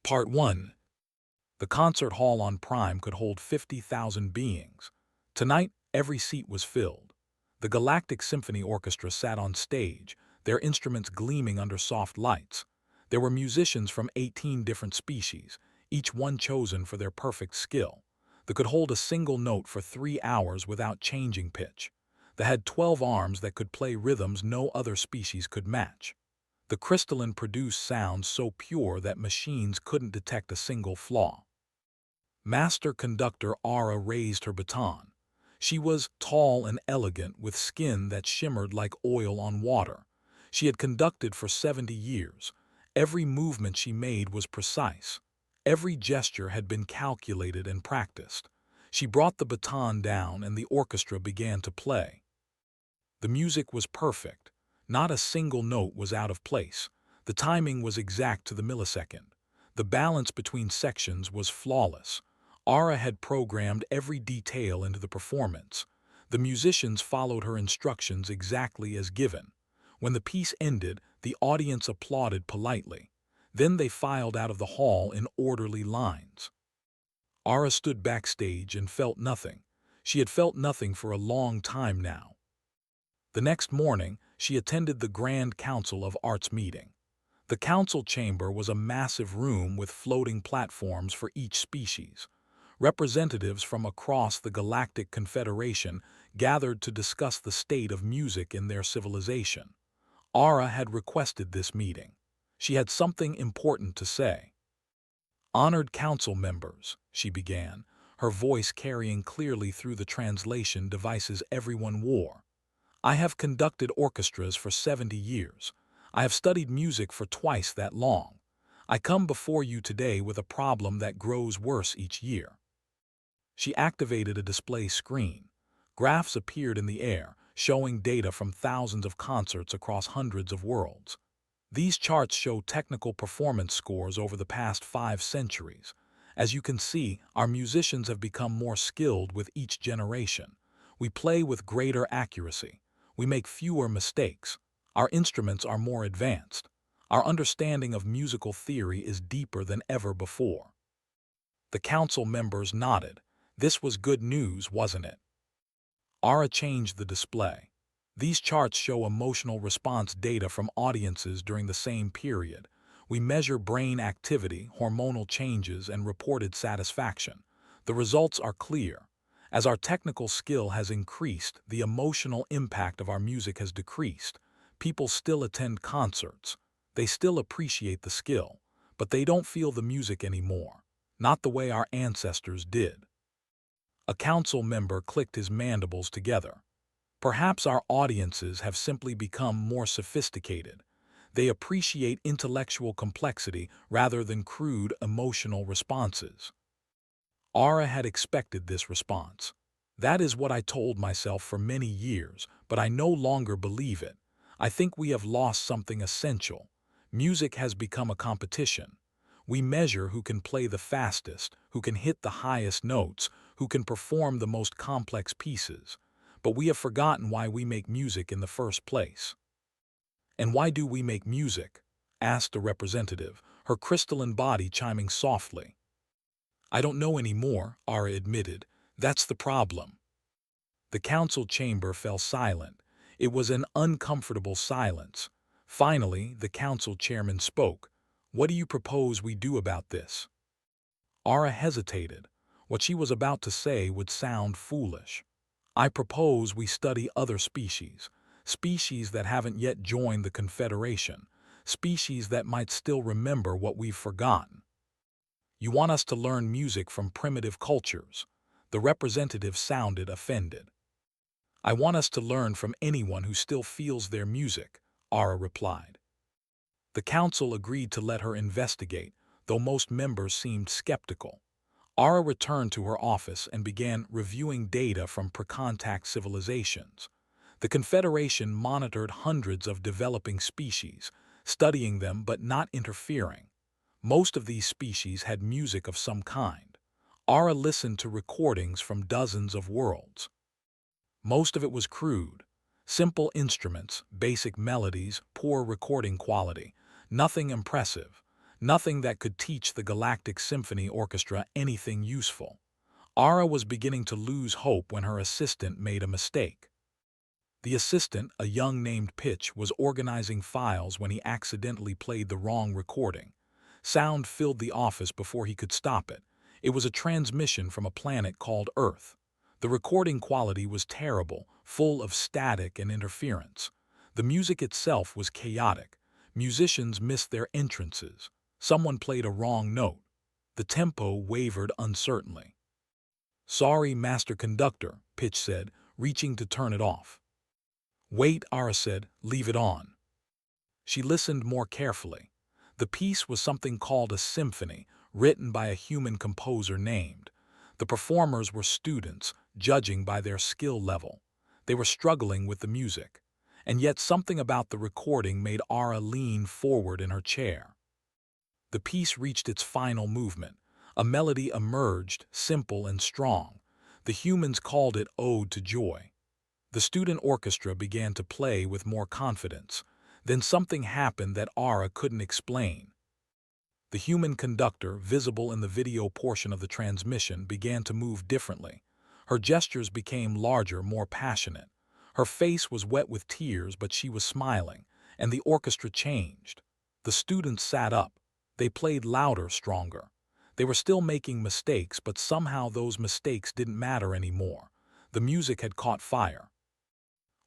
Part 1. The concert hall on Prime could hold 50,000 beings. Tonight, every seat was filled. The Galactic Symphony Orchestra sat on stage, their instruments gleaming under soft lights. There were musicians from 18 different species, each one chosen for their perfect skill. They could hold a single note for 3 hours without changing pitch. They had 12 arms that could play rhythms no other species could match. The crystalline produced sounds so pure that machines couldn't detect a single flaw. Master conductor Ara raised her baton. She was tall and elegant with skin that shimmered like oil on water. She had conducted for 70 years. Every movement she made was precise. Every gesture had been calculated and practiced. She brought the baton down and the orchestra began to play. The music was perfect. Not a single note was out of place. The timing was exact to the millisecond. The balance between sections was flawless. Ara had programmed every detail into the performance. The musicians followed her instructions exactly as given. When the piece ended, the audience applauded politely. Then they filed out of the hall in orderly lines. Ara stood backstage and felt nothing. She had felt nothing for a long time now. The next morning, she attended the Grand Council of Arts meeting. The council chamber was a massive room with floating platforms for each species. Representatives from across the Galactic Confederation gathered to discuss the state of music in their civilization. Ara had requested this meeting. She had something important to say. "Honored council members," she began, her voice carrying clearly through the translation devices everyone wore. "I have conducted orchestras for 70 years. I have studied music for twice that long. I come before you today with a problem that grows worse each year." She activated a display screen. Graphs appeared in the air, showing data from thousands of concerts across hundreds of worlds. These charts show technical performance scores over the past 5 centuries. As you can see, our musicians have become more skilled with each generation. We play with greater accuracy. We make fewer mistakes. Our instruments are more advanced. Our understanding of musical theory is deeper than ever before. The council members nodded. This was good news, wasn't it? Ara changed the display. These charts show emotional response data from audiences during the same period. We measure brain activity, hormonal changes, and reported satisfaction. The results are clear. As our technical skill has increased, the emotional impact of our music has decreased. People still attend concerts. They still appreciate the skill, but they don't feel the music anymore. Not the way our ancestors did. A council member clicked his mandibles together. Perhaps our audiences have simply become more sophisticated. They appreciate intellectual complexity rather than crude emotional responses. Ara had expected this response. That is what I told myself for many years, but I no longer believe it. I think we have lost something essential. Music has become a competition. We measure who can play the fastest, who can hit the highest notes, who can perform the most complex pieces. But we have forgotten why we make music in the first place. "And why do we make music?" asked a representative, her crystalline body chiming softly. "I don't know anymore," Ara admitted. "That's the problem." The council chamber fell silent. It was an uncomfortable silence. Finally, the council chairman spoke. "What do you propose we do about this?" Ara hesitated. What she was about to say would sound foolish. "I propose we study other species. Species that haven't yet joined the Confederation. Species that might still remember what we've forgotten." "You want us to learn music from primitive cultures?" The representative sounded offended. "I want us to learn from anyone who still feels their music," Ara replied. The council agreed to let her investigate, though most members seemed skeptical. Ara returned to her office and began reviewing data from pre-contact civilizations. The Confederation monitored hundreds of developing species, studying them but not interfering. Most of these species had music of some kind. Ara listened to recordings from dozens of worlds. Most of it was crude. Simple instruments, basic melodies, poor recording quality. Nothing impressive. Nothing that could teach the Galactic Symphony Orchestra anything useful. Ara was beginning to lose hope when her assistant made a mistake. The assistant, a young named Pitch, was organizing files when he accidentally played the wrong recording. Sound filled the office before he could stop it. It was a transmission from a planet called Earth. The recording quality was terrible, full of static and interference. The music itself was chaotic. Musicians missed their entrances. Someone played a wrong note. The tempo wavered uncertainly. "Sorry, Master Conductor," Pitch said, reaching to turn it off. "Wait," Ara said, "leave it on." She listened more carefully. The piece was something called a symphony, written by a human composer named. The performers were students, judging by their skill level. They were struggling with the music. And yet something about the recording made Ara lean forward in her chair. The piece reached its final movement. A melody emerged, simple and strong. The humans called it Ode to Joy. The student orchestra began to play with more confidence. Then something happened that Ara couldn't explain. The human conductor, visible in the video portion of the transmission, began to move differently. Her gestures became larger, more passionate. Her face was wet with tears, but she was smiling, and the orchestra changed. The students sat up. They played louder, stronger. They were still making mistakes, but somehow those mistakes didn't matter anymore. The music had caught fire.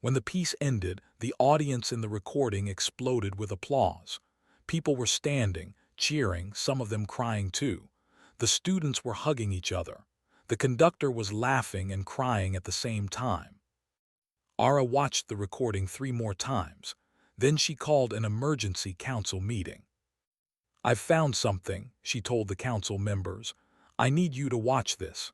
When the piece ended, the audience in the recording exploded with applause. People were standing, cheering, some of them crying too. The students were hugging each other. The conductor was laughing and crying at the same time. Ara watched the recording 3 more times. Then she called an emergency council meeting. "I've found something," she told the council members. "I need you to watch this."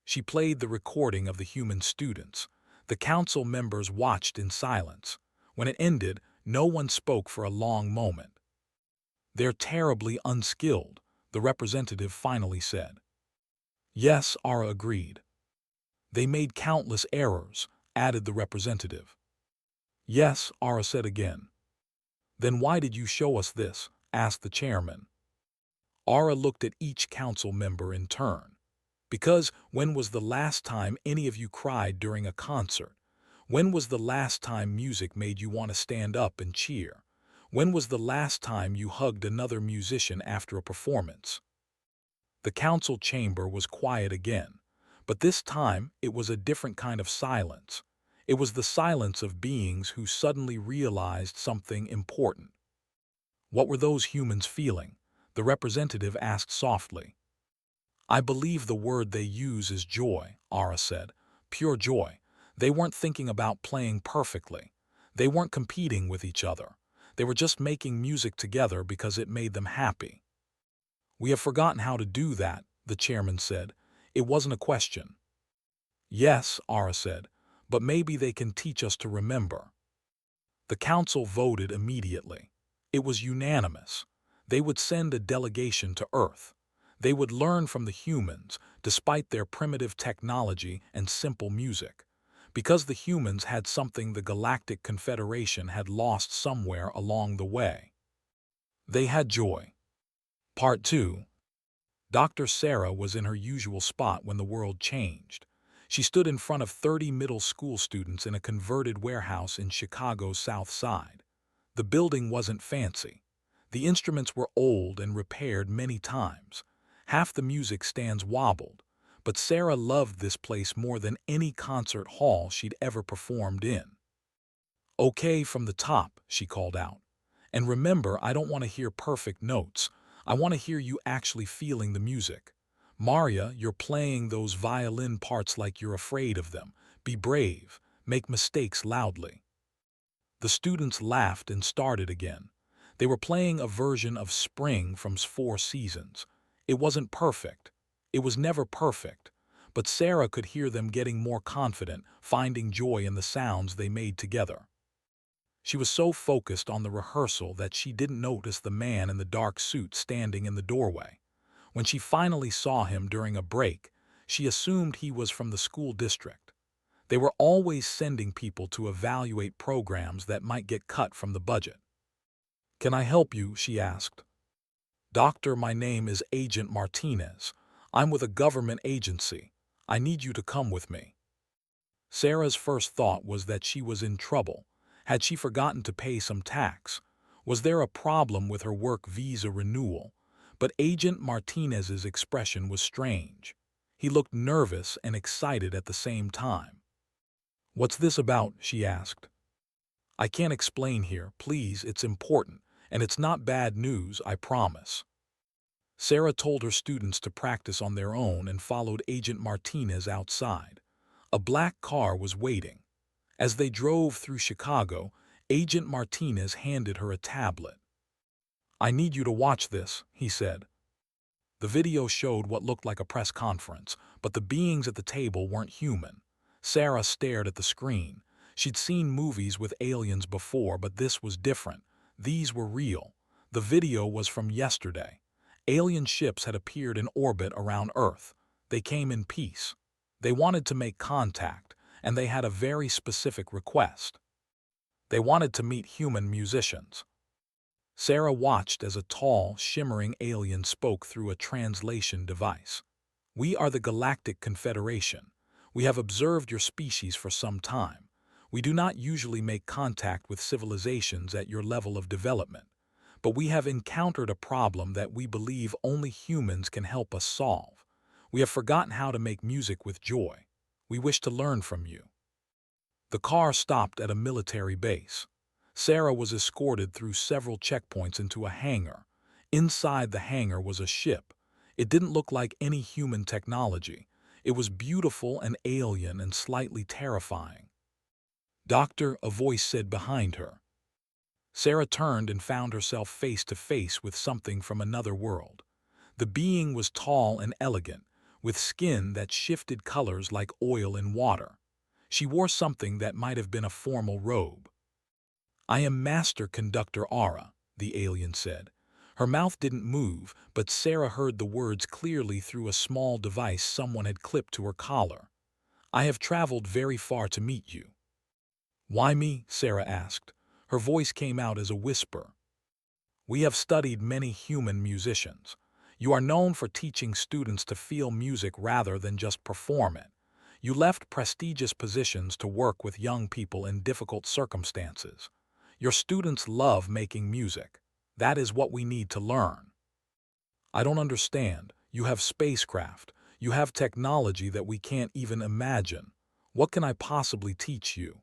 She played the recording of the human students. The council members watched in silence. When it ended, no one spoke for a long moment. "They're terribly unskilled," the representative finally said. "Yes," Ara agreed. "They made countless errors," added the representative. "Yes," Ara said again. "Then why did you show us this?" asked the chairman. Ara looked at each council member in turn. "Because when was the last time any of you cried during a concert? When was the last time music made you want to stand up and cheer? When was the last time you hugged another musician after a performance?" The council chamber was quiet again, but this time it was a different kind of silence. It was the silence of beings who suddenly realized something important. "What were those humans feeling?" the representative asked softly. "I believe the word they use is joy," Ara said. "Pure joy. They weren't thinking about playing perfectly. They weren't competing with each other. They were just making music together because it made them happy." "We have forgotten how to do that," the chairman said. "It wasn't a question." "Yes," Ara said, "but maybe they can teach us to remember." The council voted immediately. It was unanimous. They would send a delegation to Earth. They would learn from the humans, despite their primitive technology and simple music, because the humans had something the Galactic Confederation had lost somewhere along the way. They had joy. Part 2. Dr. Sarah was in her usual spot when the world changed. She stood in front of 30 middle school students in a converted warehouse in Chicago's South Side. The building wasn't fancy. The instruments were old and repaired many times. Half the music stands wobbled, but Sarah loved this place more than any concert hall she'd ever performed in. "Okay, from the top," she called out. "And remember, I don't want to hear perfect notes. I want to hear you actually feeling the music. Maria, you're playing those violin parts like you're afraid of them. Be brave. Make mistakes loudly." The students laughed and started again. They were playing a version of Spring from 4 Seasons. It wasn't perfect. It was never perfect. But Sarah could hear them getting more confident, finding joy in the sounds they made together. She was so focused on the rehearsal that she didn't notice the man in the dark suit standing in the doorway. When she finally saw him during a break, she assumed he was from the school district. They were always sending people to evaluate programs that might get cut from the budget. "Can I help you?" she asked. "Doctor, my name is Agent Martinez. I'm with a government agency. I need you to come with me." Sarah's first thought was that she was in trouble. Had she forgotten to pay some tax? Was there a problem with her work visa renewal? But Agent Martinez's expression was strange. He looked nervous and excited at the same time. "What's this about?" she asked. "I can't explain here. Please, it's important. And it's not bad news, I promise." Sarah told her students to practice on their own and followed Agent Martinez outside. A black car was waiting. As they drove through Chicago, Agent Martinez handed her a tablet. "I need you to watch this," he said. The video showed what looked like a press conference, but the beings at the table weren't human. Sarah stared at the screen. She'd seen movies with aliens before, but this was different. These were real. The video was from yesterday. Alien ships had appeared in orbit around Earth. They came in peace. They wanted to make contact, and they had a very specific request. They wanted to meet human musicians. Sarah watched as a tall, shimmering alien spoke through a translation device. "We are the Galactic Confederation. We have observed your species for some time. We do not usually make contact with civilizations at your level of development, but we have encountered a problem that we believe only humans can help us solve. We have forgotten how to make music with joy. We wish to learn from you." The car stopped at a military base. Sarah was escorted through several checkpoints into a hangar. Inside the hangar was a ship. It didn't look like any human technology. It was beautiful and alien and slightly terrifying. "Doctor," a voice said behind her. Sarah turned and found herself face to face with something from another world. The being was tall and elegant, with skin that shifted colors like oil in water. She wore something that might have been a formal robe. "I am Master Conductor Aura," the alien said. Her mouth didn't move, but Sarah heard the words clearly through a small device someone had clipped to her collar. "I have traveled very far to meet you." "Why me?" Sarah asked. Her voice came out as a whisper. "We have studied many human musicians. You are known for teaching students to feel music rather than just perform it. You left prestigious positions to work with young people in difficult circumstances. Your students love making music. That is what we need to learn." "I don't understand. You have spacecraft. You have technology that we can't even imagine. What can I possibly teach you?"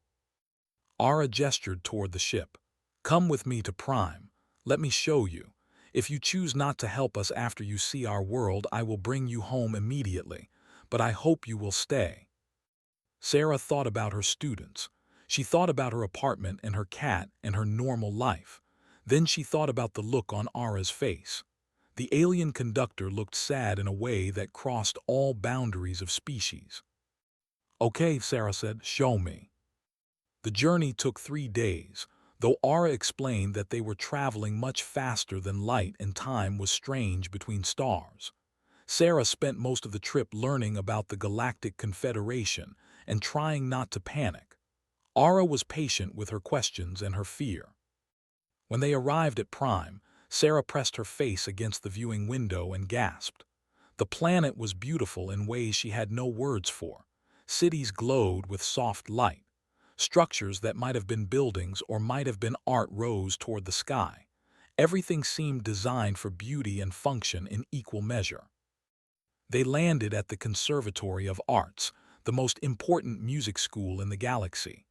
Ara gestured toward the ship. "Come with me to Prime. Let me show you. If you choose not to help us after you see our world, I will bring you home immediately, but I hope you will stay." Sarah thought about her students. She thought about her apartment and her cat and her normal life. Then she thought about the look on Ara's face. The alien conductor looked sad in a way that crossed all boundaries of species. "Okay," Sarah said, "show me." The journey took 3 days, though Ara explained that they were traveling much faster than light and time was strange between stars. Sarah spent most of the trip learning about the Galactic Confederation and trying not to panic. Ara was patient with her questions and her fear. When they arrived at Prime, Sarah pressed her face against the viewing window and gasped. The planet was beautiful in ways she had no words for. Cities glowed with soft light. Structures that might have been buildings or might have been art rose toward the sky. Everything seemed designed for beauty and function in equal measure. They landed at the Conservatory of Arts, the most important music school in the galaxy.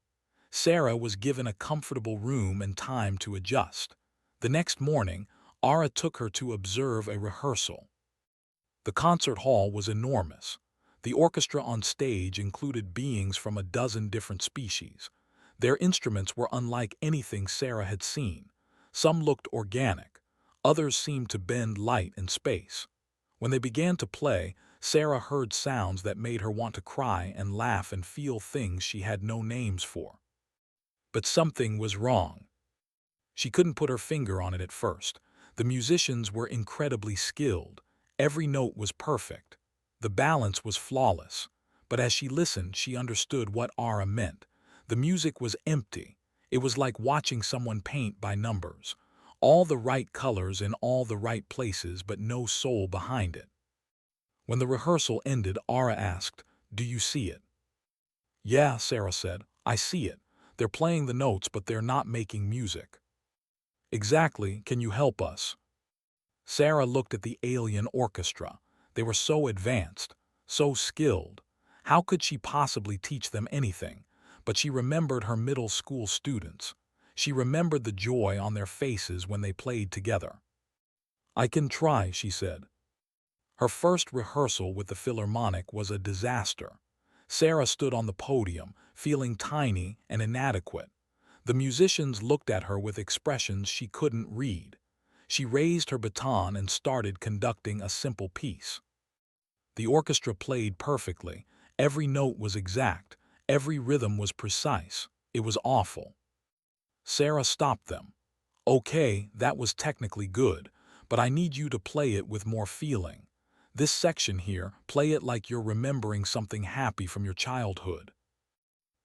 Sarah was given a comfortable room and time to adjust. The next morning, Ara took her to observe a rehearsal. The concert hall was enormous. The orchestra on stage included beings from a dozen different species. Their instruments were unlike anything Sarah had seen. Some looked organic. Others seemed to bend light and space. When they began to play, Sarah heard sounds that made her want to cry and laugh and feel things she had no names for. But something was wrong. She couldn't put her finger on it at first. The musicians were incredibly skilled. Every note was perfect. The balance was flawless. But as she listened, she understood what Ara meant. The music was empty. It was like watching someone paint by numbers. All the right colors in all the right places, but no soul behind it. When the rehearsal ended, Ara asked, "Do you see it?" "Yeah," Sarah said. "I see it. They're playing the notes, but they're not making music." "Exactly. Can you help us?" Sarah looked at the alien orchestra. They were so advanced, so skilled. How could she possibly teach them anything? But she remembered her middle school students. She remembered the joy on their faces when they played together. "I can try," she said. Her first rehearsal with the Philharmonic was a disaster. Sarah stood on the podium, feeling tiny and inadequate. The musicians looked at her with expressions she couldn't read. She raised her baton and started conducting a simple piece. The orchestra played perfectly. Every note was exact. Every rhythm was precise. It was awful. Sarah stopped them. "Okay, that was technically good, but I need you to play it with more feeling. This section here, play it like you're remembering something happy from your childhood."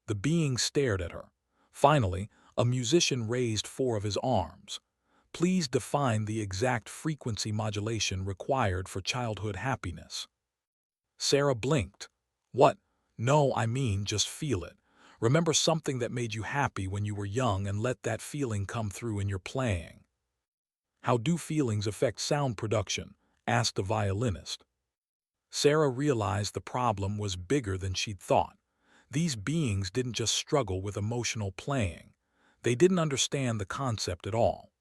The being stared at her. Finally, a musician raised four of his arms. "Please define the exact frequency modulation required for childhood happiness." Sarah blinked. "What? No, I mean just feel it. Remember something that made you happy when you were young and let that feeling come through in your playing." "How do feelings affect sound production?" asked the violinist. Sarah realized the problem was bigger than she'd thought. These beings didn't just struggle with emotional playing. They didn't understand the concept at all.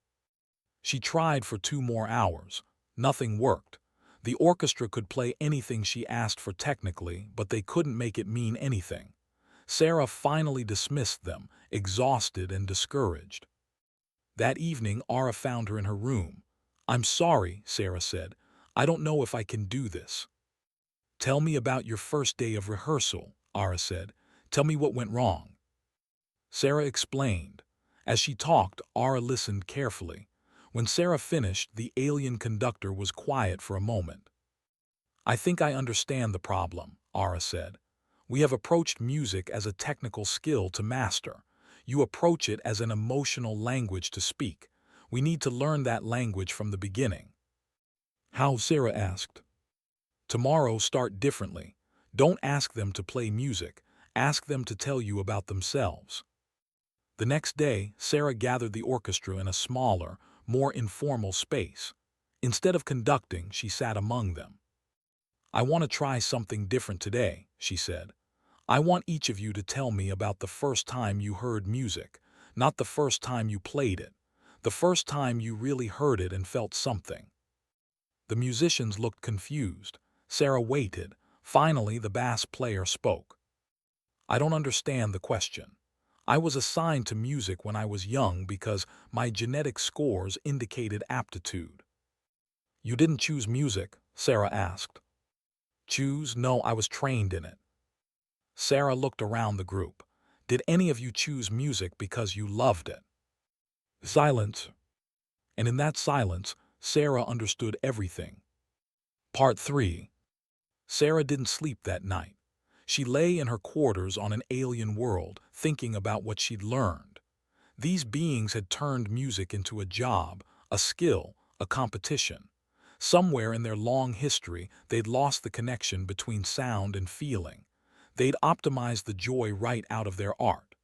She tried for 2 more hours. Nothing worked. The orchestra could play anything she asked for technically, but they couldn't make it mean anything. Sarah finally dismissed them, exhausted and discouraged. That evening, Ara found her in her room. "I'm sorry," Sarah said. "I don't know if I can do this." "Tell me about your first day of rehearsal," Ara said. "Tell me what went wrong." Sarah explained. As she talked, Ara listened carefully. When Sarah finished, the alien conductor was quiet for a moment. "I think I understand the problem," Ara said. "We have approached music as a technical skill to master. You approach it as an emotional language to speak. We need to learn that language from the beginning." "How?" Sarah asked. "Tomorrow, start differently. Don't ask them to play music. Ask them to tell you about themselves." The next day, Sarah gathered the orchestra in a smaller, more informal space. Instead of conducting, she sat among them. "I want to try something different today," she said. "I want each of you to tell me about the first time you heard music, not the first time you played it, the first time you really heard it and felt something." The musicians looked confused. Sarah waited. Finally, the bass player spoke. "I don't understand the question. I was assigned to music when I was young because my genetic scores indicated aptitude." "You didn't choose music?" Sarah asked. "Choose? No, I was trained in it." Sarah looked around the group. "Did any of you choose music because you loved it?" Silence. And in that silence, Sarah understood everything. Part 3. Sarah didn't sleep that night. She lay in her quarters on an alien world, thinking about what she'd learned. These beings had turned music into a job, a skill, a competition. Somewhere in their long history, they'd lost the connection between sound and feeling. They'd optimized the joy right out of their art.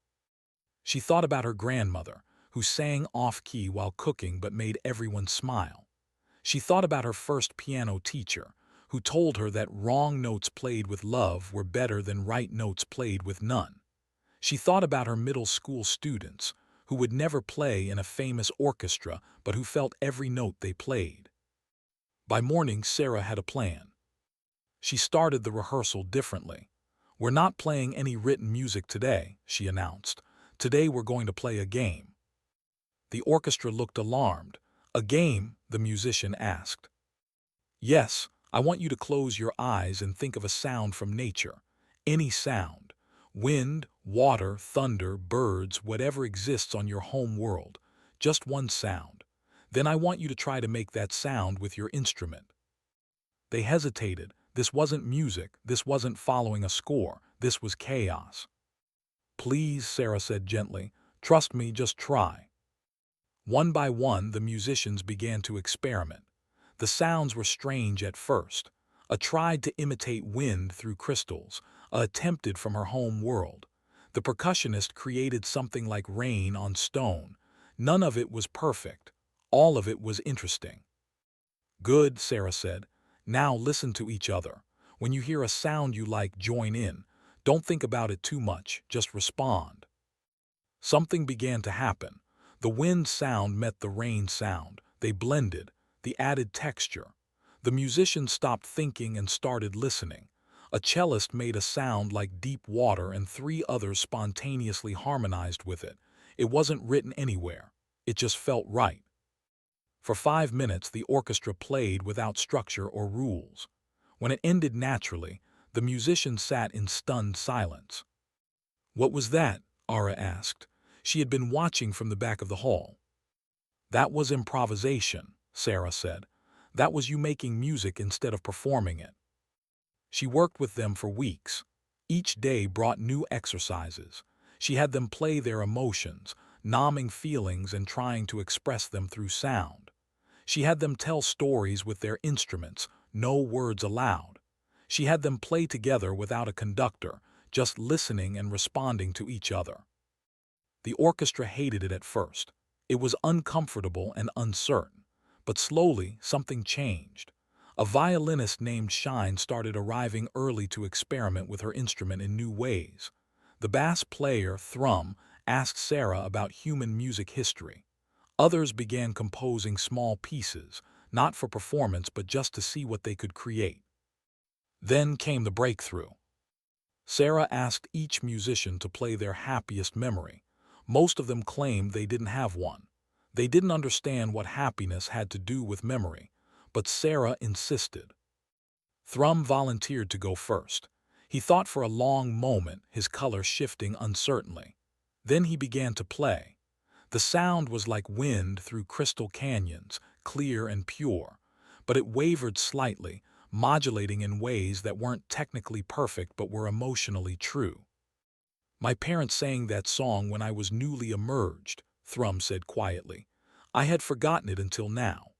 She thought about her grandmother, who sang off-key while cooking but made everyone smile. She thought about her first piano teacher, who told her that wrong notes played with love were better than right notes played with none. She thought about her middle school students, who would never play in a famous orchestra but who felt every note they played. By morning, Sarah had a plan. She started the rehearsal differently. "We're not playing any written music today," she announced. "Today we're going to play a game." The orchestra looked alarmed. "A game?" the musician asked. "Yes, I want you to close your eyes and think of a sound from nature. Any sound. Wind, water, thunder, birds, whatever exists on your home world. Just one sound. Then I want you to try to make that sound with your instrument." They hesitated. This wasn't music. This wasn't following a score. This was chaos. "Please," Sarah said gently. "Trust me, just try." One by one, the musicians began to experiment. The sounds were strange at first. A tried to imitate wind through crystals, a attempted from her home world. The percussionist created something like rain on stone. None of it was perfect. All of it was interesting. Good, Sarah said. Now listen to each other. When you hear a sound you like, join in. Don't think about it too much, just respond. Something began to happen. The wind sound met the rain sound. They blended. The added texture. The musicians stopped thinking and started listening. A cellist made a sound like deep water and three others spontaneously harmonized with it. It wasn't written anywhere. It just felt right. For 5 minutes, the orchestra played without structure or rules. When it ended naturally, the musicians sat in stunned silence. "What was that?" Ara asked. She had been watching from the back of the hall. "That was improvisation," Sarah said. "That was you making music instead of performing it." She worked with them for weeks. Each day brought new exercises. She had them play their emotions, numbing feelings and trying to express them through sound. She had them tell stories with their instruments, no words allowed. She had them play together without a conductor, just listening and responding to each other. The orchestra hated it at first. It was uncomfortable and uncertain. But slowly, something changed. A violinist named Shine started arriving early to experiment with her instrument in new ways. The bass player, Thrum, asked Sarah about human music history. Others began composing small pieces, not for performance but just to see what they could create. Then came the breakthrough. Sarah asked each musician to play their happiest memory. Most of them claimed they didn't have one. They didn't understand what happiness had to do with memory, but Sarah insisted. Thrum volunteered to go first. He thought for a long moment, his color shifting uncertainly. Then he began to play. The sound was like wind through crystal canyons, clear and pure, but it wavered slightly, modulating in ways that weren't technically perfect but were emotionally true. "My parents sang that song when I was newly emerged," Thrum said quietly. "I had forgotten it until now."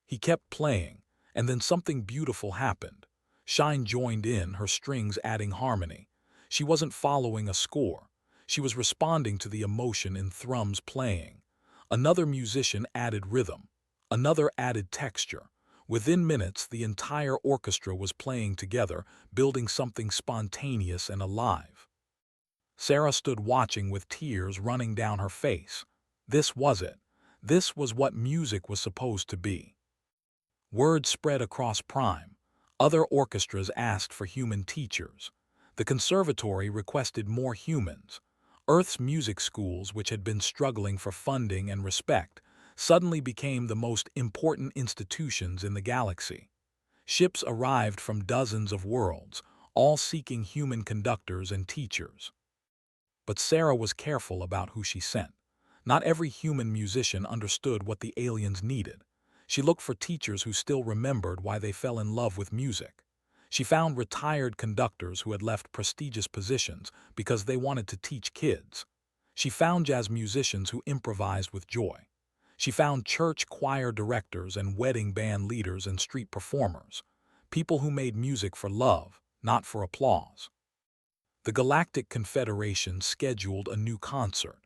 He kept playing, and then something beautiful happened. Shine joined in, her strings adding harmony. She wasn't following a score. She was responding to the emotion in Thrum's playing. Another musician added rhythm. Another added texture. Within minutes, the entire orchestra was playing together, building something spontaneous and alive. Sarah stood watching with tears running down her face. This was it. This was what music was supposed to be. Word spread across Prime. Other orchestras asked for human teachers. The conservatory requested more humans. Earth's music schools, which had been struggling for funding and respect, suddenly became the most important institutions in the galaxy. Ships arrived from dozens of worlds, all seeking human conductors and teachers. But Sarah was careful about who she sent. Not every human musician understood what the aliens needed. She looked for teachers who still remembered why they fell in love with music. She found retired conductors who had left prestigious positions because they wanted to teach kids. She found jazz musicians who improvised with joy. She found church choir directors and wedding band leaders and street performers, people who made music for love, not for applause. The Galactic Confederation scheduled a new concert.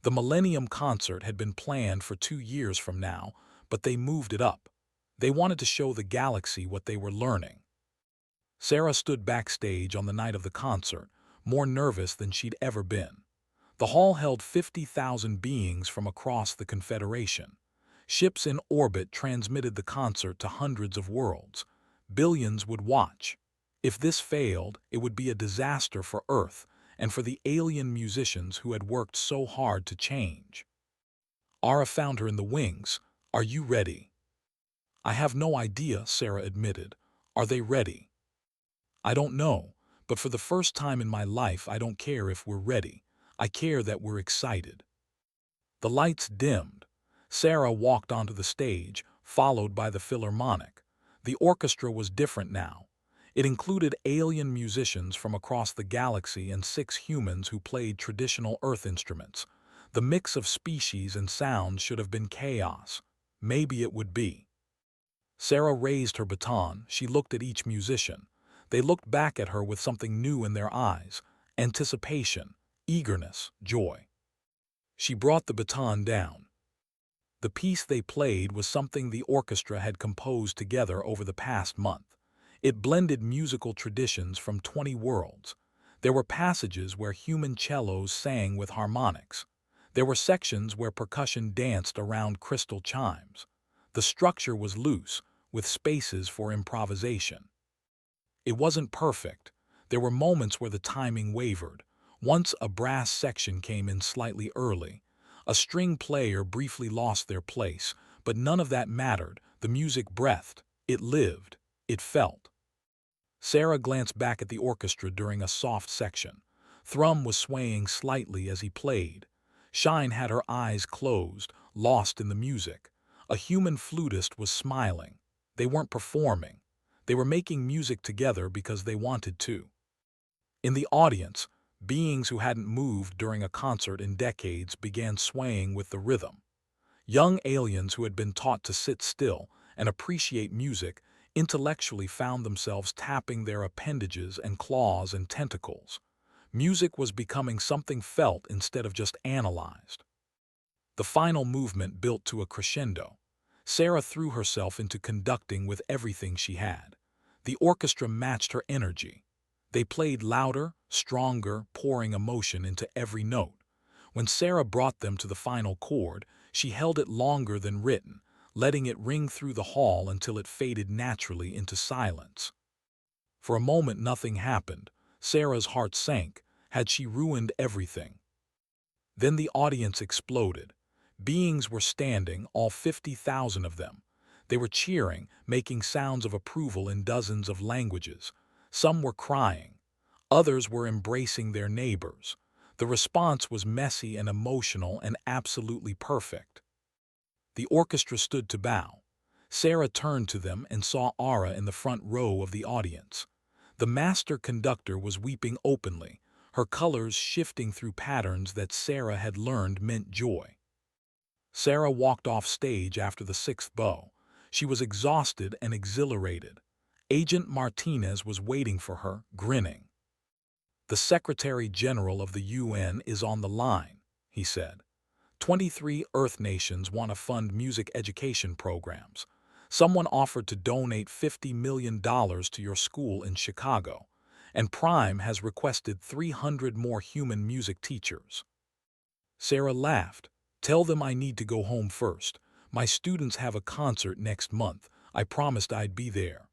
The Millennium Concert had been planned for 2 years from now, but they moved it up. They wanted to show the galaxy what they were learning. Sarah stood backstage on the night of the concert, more nervous than she'd ever been. The hall held 50,000 beings from across the Confederation. Ships in orbit transmitted the concert to hundreds of worlds. Billions would watch. If this failed, it would be a disaster for Earth and for the alien musicians who had worked so hard to change. Ara found her in the wings. "Are you ready?" "I have no idea," Sarah admitted. "Are they ready?" "I don't know, but for the first time in my life I don't care if we're ready. I care that we're excited." The lights dimmed. Sarah walked onto the stage, followed by the Philharmonic. The orchestra was different now. It included alien musicians from across the galaxy and 6 humans who played traditional Earth instruments. The mix of species and sounds should have been chaos. Maybe it would be. Sarah raised her baton. She looked at each musician. They looked back at her with something new in their eyes: anticipation, eagerness, joy. She brought the baton down. The piece they played was something the orchestra had composed together over the past month. It blended musical traditions from 20 worlds. There were passages where human cellos sang with harmonics. There were sections where percussion danced around crystal chimes. The structure was loose, with spaces for improvisation. It wasn't perfect. There were moments where the timing wavered. Once a brass section came in slightly early. A string player briefly lost their place, but none of that mattered. The music breathed. It lived. It felt. Sarah glanced back at the orchestra during a soft section. Thrum was swaying slightly as he played. Shine had her eyes closed, lost in the music. A human flutist was smiling. They weren't performing. They were making music together because they wanted to. In the audience, beings who hadn't moved during a concert in decades began swaying with the rhythm. Young aliens who had been taught to sit still and appreciate music intellectually found themselves tapping their appendages and claws and tentacles. Music was becoming something felt instead of just analyzed. The final movement built to a crescendo. Sarah threw herself into conducting with everything she had. The orchestra matched her energy. They played louder, stronger, pouring emotion into every note. When Sarah brought them to the final chord, she held it longer than written, letting it ring through the hall until it faded naturally into silence. For a moment nothing happened. Sarah's heart sank. Had she ruined everything? Then the audience exploded. Beings were standing, all 50,000 of them. They were cheering, making sounds of approval in dozens of languages. Some were crying. Others were embracing their neighbors. The response was messy and emotional and absolutely perfect. The orchestra stood to bow. Sarah turned to them and saw Ara in the front row of the audience. The master conductor was weeping openly, her colors shifting through patterns that Sarah had learned meant joy. Sarah walked off stage after the sixth bow. She was exhausted and exhilarated. Agent Martinez was waiting for her, grinning. "The Secretary General of the UN is on the line," he said. 23 Earth nations want to fund music education programs. Someone offered to donate $50 million to your school in Chicago, and Prime has requested 300 more human music teachers. Sarah laughed. "Tell them I need to go home first. My students have a concert next month. I promised I'd be there."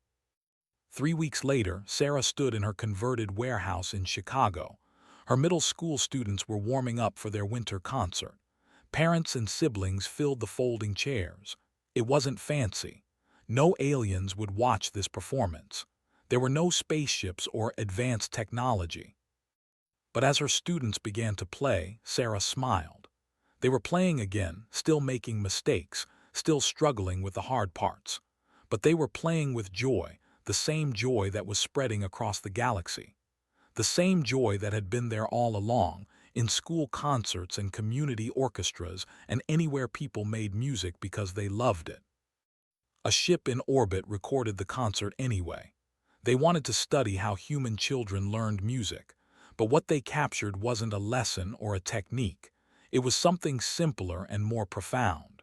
3 weeks later, Sarah stood in her converted warehouse in Chicago. Her middle school students were warming up for their winter concert. Parents and siblings filled the folding chairs. It wasn't fancy. No aliens would watch this performance. There were no spaceships or advanced technology. But as her students began to play, Sarah smiled. They were playing again, still making mistakes, still struggling with the hard parts. But they were playing with joy, the same joy that was spreading across the galaxy. The same joy that had been there all along, in school concerts and community orchestras and anywhere people made music because they loved it. A ship in orbit recorded the concert anyway. They wanted to study how human children learned music, but what they captured wasn't a lesson or a technique. It was something simpler and more profound.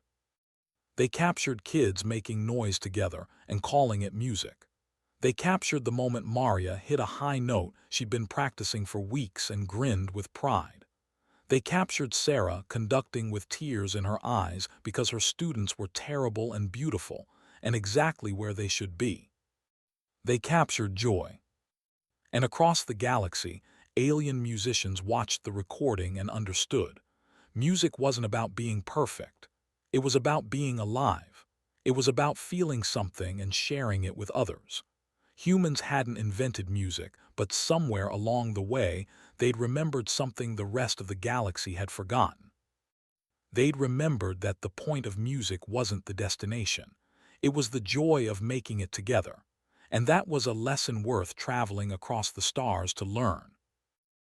They captured kids making noise together and calling it music. They captured the moment Maria hit a high note she'd been practicing for weeks and grinned with pride. They captured Sarah conducting with tears in her eyes because her students were terrible and beautiful and exactly where they should be. They captured joy. And across the galaxy, alien musicians watched the recording and understood. Music wasn't about being perfect. It was about being alive. It was about feeling something and sharing it with others. Humans hadn't invented music, but somewhere along the way, they'd remembered something the rest of the galaxy had forgotten. They'd remembered that the point of music wasn't the destination. It was the joy of making it together. And that was a lesson worth traveling across the stars to learn.